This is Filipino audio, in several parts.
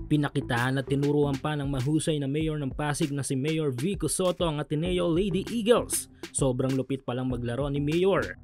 Pinakitahan at tinuruan pa ng mahusay na mayor ng Pasig na si Mayor Vico Soto ang Ateneo Lady Eagles. Sobrang lupit palang maglaro ni Mayor.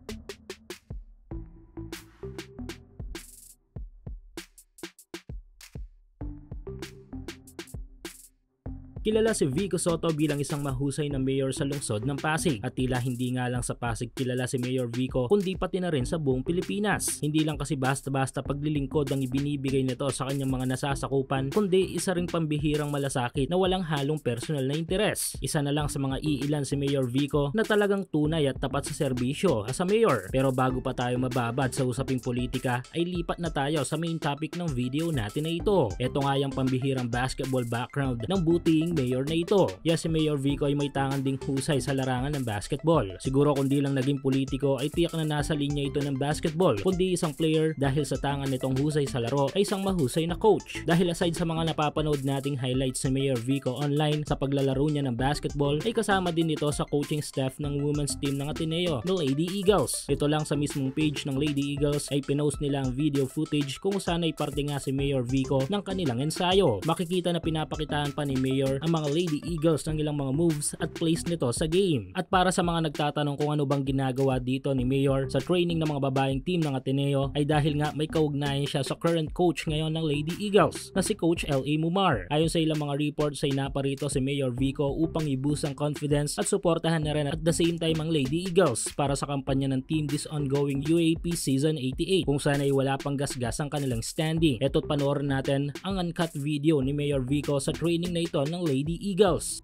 Kilala si Vico Soto bilang isang mahusay na mayor sa lungsod ng Pasig at tila hindi nga lang sa Pasig kilala si Mayor Vico kundi pati na rin sa buong Pilipinas. Hindi lang kasi basta-basta paglilingkod ang ibinibigay nito sa kanyang mga nasasakupan kundi isa ring pambihirang malasakit na walang halong personal na interes. Isa na lang sa mga iilan si Mayor Vico na talagang tunay at tapat sa serbisyo as a mayor. Pero bago pa tayo mababad sa usaping politika ay lipat na tayo sa main topic ng video natin na ito. Ito nga yung pambihirang basketball background ng buting mayor na ito. Yes, si Mayor Vico ay may tangan ding husay sa larangan ng basketball. Siguro kundi lang naging politiko ay tiyak na nasa linya ito ng basketball, kundi isang player dahil sa tangan nitong husay sa laro ay isang mahusay na coach. Dahil aside sa mga napapanood nating highlights ni Mayor Vico online sa paglalaro niya ng basketball ay kasama din ito sa coaching staff ng women's team ng Ateneo, the Lady Eagles. Ito lang sa mismong page ng Lady Eagles ay pinost nila ang video footage kung saan ay parte nga si Mayor Vico ng kanilang ensayo. Makikita na pinapakitaan pa ni Mayor ang mga Lady Eagles ng ilang mga moves at plays nito sa game. At para sa mga nagtatanong kung ano bang ginagawa dito ni Mayor sa training ng mga babaeng team ng Ateneo ay dahil nga may kaugnayan siya sa current coach ngayon ng Lady Eagles na si Coach L.A. Mumar. Ayon sa ilang mga reports ay naparito si Mayor Vico upang i-boost ang confidence at suportahan na rin at the same time ang Lady Eagles para sa kampanya ng team this ongoing UAP Season 88 kung saan ay wala pang gasgas ang kanilang standing. Eto't panoorin natin ang uncut video ni Mayor Vico sa training na ito ng Lady Eagles.